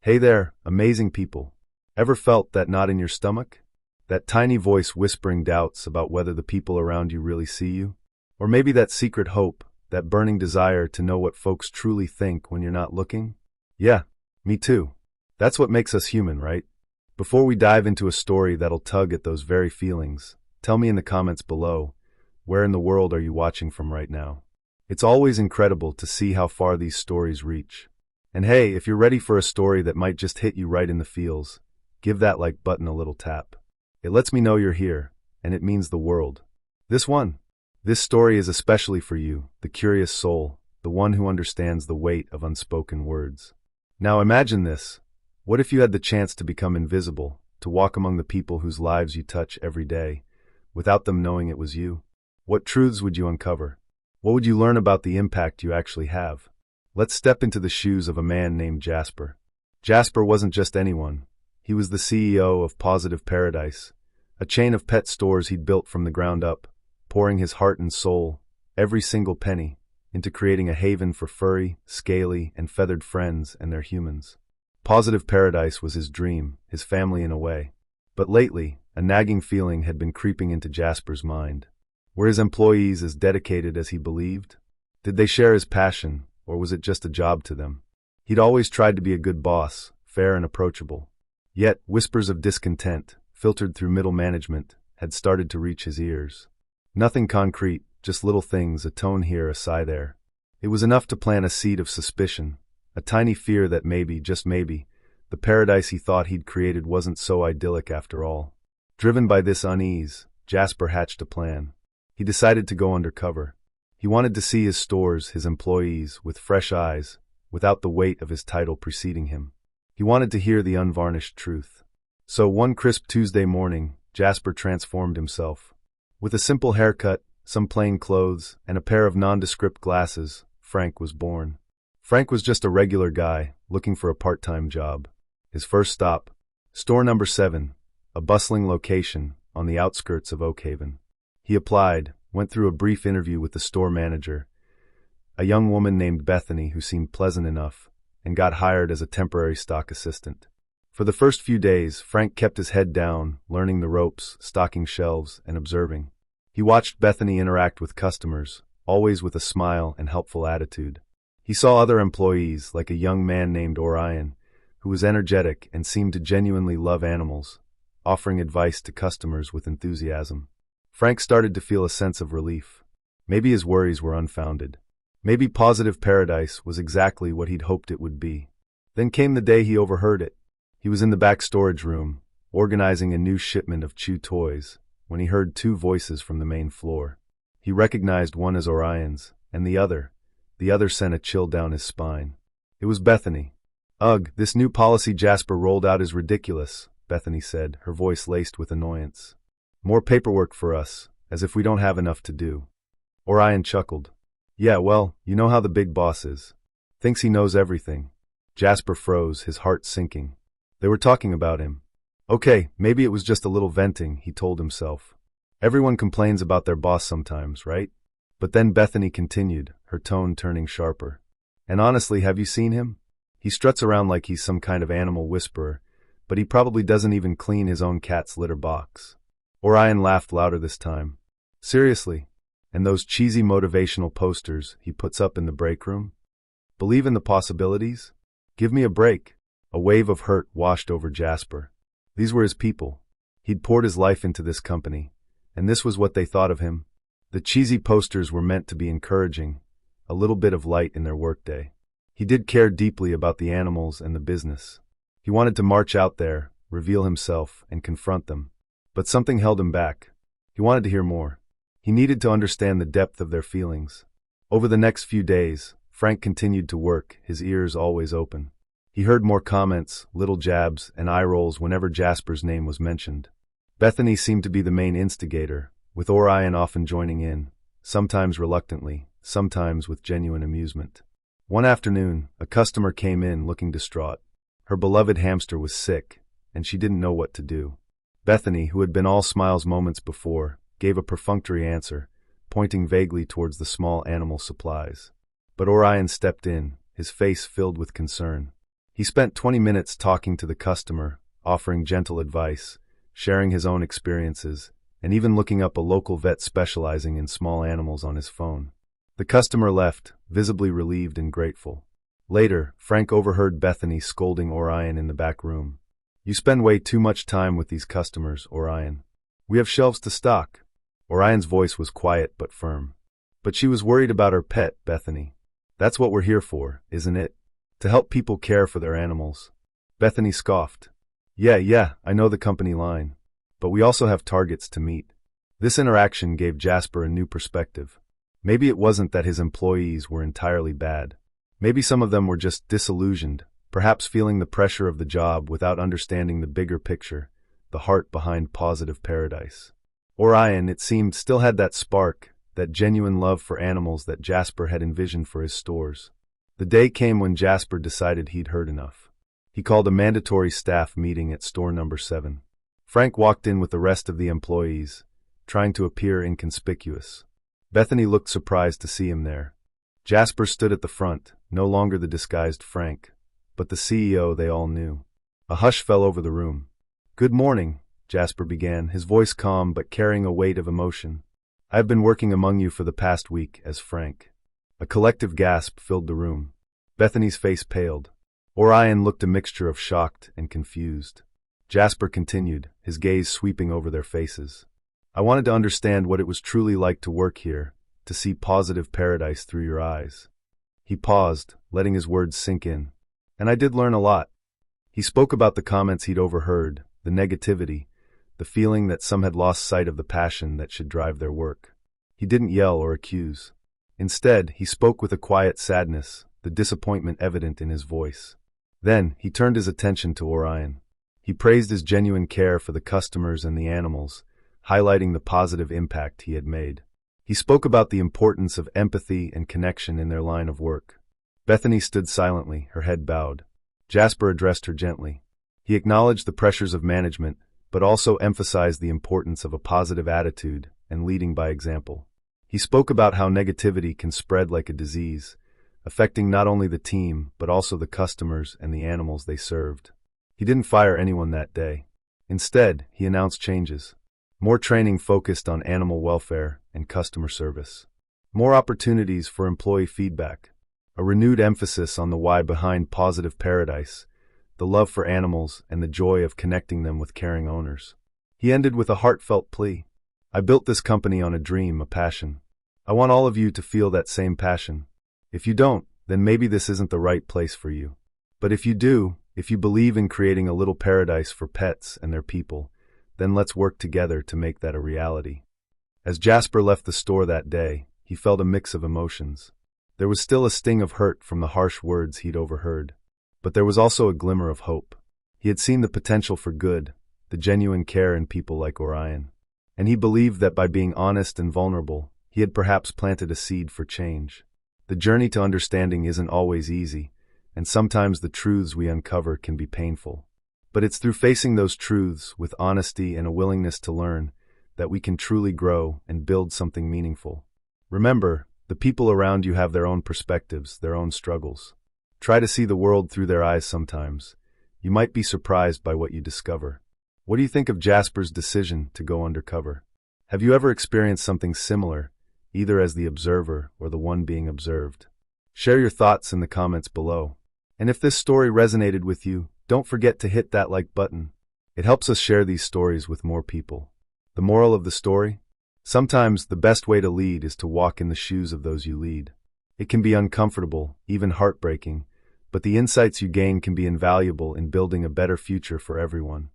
Hey there, amazing people. Ever felt that knot in your stomach? That tiny voice whispering doubts about whether the people around you really see you? Or maybe that secret hope, that burning desire to know what folks truly think when you're not looking? Yeah, me too. That's what makes us human, right? Before we dive into a story that'll tug at those very feelings, tell me in the comments below, where in the world are you watching from right now? It's always incredible to see how far these stories reach. And hey, if you're ready for a story that might just hit you right in the feels, give that like button a little tap. It lets me know you're here, and it means the world. This story is especially for you, the curious soul, the one who understands the weight of unspoken words. Now imagine this. What if you had the chance to become invisible, to walk among the people whose lives you touch every day, without them knowing it was you? What truths would you uncover? What would you learn about the impact you actually have? Let's step into the shoes of a man named Jasper. Jasper wasn't just anyone. He was the CEO of Positive Paradise, a chain of pet stores he'd built from the ground up, pouring his heart and soul, every single penny, into creating a haven for furry, scaly, and feathered friends and their humans. Positive Paradise was his dream, his family in a way. But lately, a nagging feeling had been creeping into Jasper's mind. Were his employees as dedicated as he believed? Did they share his passion, or was it just a job to them? He'd always tried to be a good boss, fair and approachable. Yet, whispers of discontent, filtered through middle management, had started to reach his ears. Nothing concrete, just little things, a tone here, a sigh there. It was enough to plant a seed of suspicion, a tiny fear that maybe, just maybe, the paradise he thought he'd created wasn't so idyllic after all. Driven by this unease, Jasper hatched a plan. He decided to go undercover. He wanted to see his stores, his employees, with fresh eyes, without the weight of his title preceding him. He wanted to hear the unvarnished truth. So one crisp Tuesday morning, Jasper transformed himself. With a simple haircut, some plain clothes, and a pair of nondescript glasses, Frank was born. Frank was just a regular guy, looking for a part-time job. His first stop, store number 7, a bustling location on the outskirts of Oak Haven. He applied, went through a brief interview with the store manager, a young woman named Bethany who seemed pleasant enough, and got hired as a temporary stock assistant. For the first few days, Frank kept his head down, learning the ropes, stocking shelves, and observing. He watched Bethany interact with customers, always with a smile and helpful attitude. He saw other employees, like a young man named Orion, who was energetic and seemed to genuinely love animals, offering advice to customers with enthusiasm. Frank started to feel a sense of relief. Maybe his worries were unfounded. Maybe Positive Paradise was exactly what he'd hoped it would be. Then came the day he overheard it. He was in the back storage room, organizing a new shipment of chew toys, when he heard 2 voices from the main floor. He recognized one as Orion's, and the other sent a chill down his spine. It was Bethany. "Ugh, this new policy Jasper rolled out is ridiculous," Bethany said, her voice laced with annoyance. "More paperwork for us, as if we don't have enough to do." Orion chuckled. "Yeah, well, you know how the big boss is. Thinks he knows everything." Jasper froze, his heart sinking. They were talking about him. Okay, maybe it was just a little venting, he told himself. Everyone complains about their boss sometimes, right? But then Bethany continued, her tone turning sharper. "And honestly, have you seen him? He struts around like he's some kind of animal whisperer, but he probably doesn't even clean his own cat's litter box." Orion laughed louder this time. "Seriously? And those cheesy motivational posters he puts up in the break room? Believe in the possibilities? Give me a break." A wave of hurt washed over Jasper. These were his people. He'd poured his life into this company, and this was what they thought of him. The cheesy posters were meant to be encouraging, a little bit of light in their workday. He did care deeply about the animals and the business. He wanted to march out there, reveal himself, and confront them. But something held him back. He wanted to hear more. He needed to understand the depth of their feelings. Over the next few days, Frank continued to work, his ears always open. He heard more comments, little jabs, and eye rolls whenever Jasper's name was mentioned. Bethany seemed to be the main instigator, with Orion often joining in, sometimes reluctantly, sometimes with genuine amusement. One afternoon, a customer came in looking distraught. Her beloved hamster was sick, and she didn't know what to do. Bethany, who had been all smiles moments before, gave a perfunctory answer, pointing vaguely towards the small animal supplies. But Orion stepped in, his face filled with concern. He spent 20 minutes talking to the customer, offering gentle advice, sharing his own experiences, and even looking up a local vet specializing in small animals on his phone. The customer left, visibly relieved and grateful. Later, Frank overheard Bethany scolding Orion in the back room. "You spend way too much time with these customers, Orion. We have shelves to stock." Orion's voice was quiet but firm. "But she was worried about her pet, Bethany. That's what we're here for, isn't it? To help people care for their animals." Bethany scoffed. Yeah, I know the company line. But we also have targets to meet." This interaction gave Jasper a new perspective. Maybe it wasn't that his employees were entirely bad. Maybe some of them were just disillusioned, perhaps feeling the pressure of the job without understanding the bigger picture, the heart behind Positive Paradise. Orion, it seemed, still had that spark, that genuine love for animals that Jasper had envisioned for his stores. The day came when Jasper decided he'd heard enough. He called a mandatory staff meeting at store number 7. Frank walked in with the rest of the employees, trying to appear inconspicuous. Bethany looked surprised to see him there. Jasper stood at the front, no longer the disguised Frank, but the CEO they all knew. A hush fell over the room. "Good morning," Jasper began, his voice calm but carrying a weight of emotion. "I have been working among you for the past week as Frank." A collective gasp filled the room. Bethany's face paled. Orion looked a mixture of shocked and confused. Jasper continued, his gaze sweeping over their faces. "I wanted to understand what it was truly like to work here, to see Positive Paradise through your eyes." He paused, letting his words sink in. "And I did learn a lot." He spoke about the comments he'd overheard, the negativity, the feeling that some had lost sight of the passion that should drive their work. He didn't yell or accuse. Instead, he spoke with a quiet sadness, the disappointment evident in his voice. Then, he turned his attention to Orion. He praised his genuine care for the customers and the animals, highlighting the positive impact he had made. He spoke about the importance of empathy and connection in their line of work. Bethany stood silently, her head bowed. Jasper addressed her gently. He acknowledged the pressures of management, but also emphasized the importance of a positive attitude and leading by example. He spoke about how negativity can spread like a disease, affecting not only the team, but also the customers and the animals they served. He didn't fire anyone that day. Instead, he announced changes. More training focused on animal welfare and customer service. More opportunities for employee feedback. A renewed emphasis on the why behind Positive Paradise, the love for animals and the joy of connecting them with caring owners. He ended with a heartfelt plea. "I built this company on a dream, a passion. I want all of you to feel that same passion. If you don't, then maybe this isn't the right place for you. But if you do, if you believe in creating a little paradise for pets and their people, then let's work together to make that a reality." As Jasper left the store that day, he felt a mix of emotions. There was still a sting of hurt from the harsh words he'd overheard. But there was also a glimmer of hope. He had seen the potential for good, the genuine care in people like Orion. And he believed that by being honest and vulnerable, he had perhaps planted a seed for change. The journey to understanding isn't always easy, and sometimes the truths we uncover can be painful. But it's through facing those truths with honesty and a willingness to learn that we can truly grow and build something meaningful. Remember, the people around you have their own perspectives, their own struggles. Try to see the world through their eyes sometimes. You might be surprised by what you discover. What do you think of Jasper's decision to go undercover? Have you ever experienced something similar, either as the observer or the one being observed? Share your thoughts in the comments below. And if this story resonated with you, don't forget to hit that like button. It helps us share these stories with more people. The moral of the story? Sometimes the best way to lead is to walk in the shoes of those you lead. It can be uncomfortable, even heartbreaking, but the insights you gain can be invaluable in building a better future for everyone.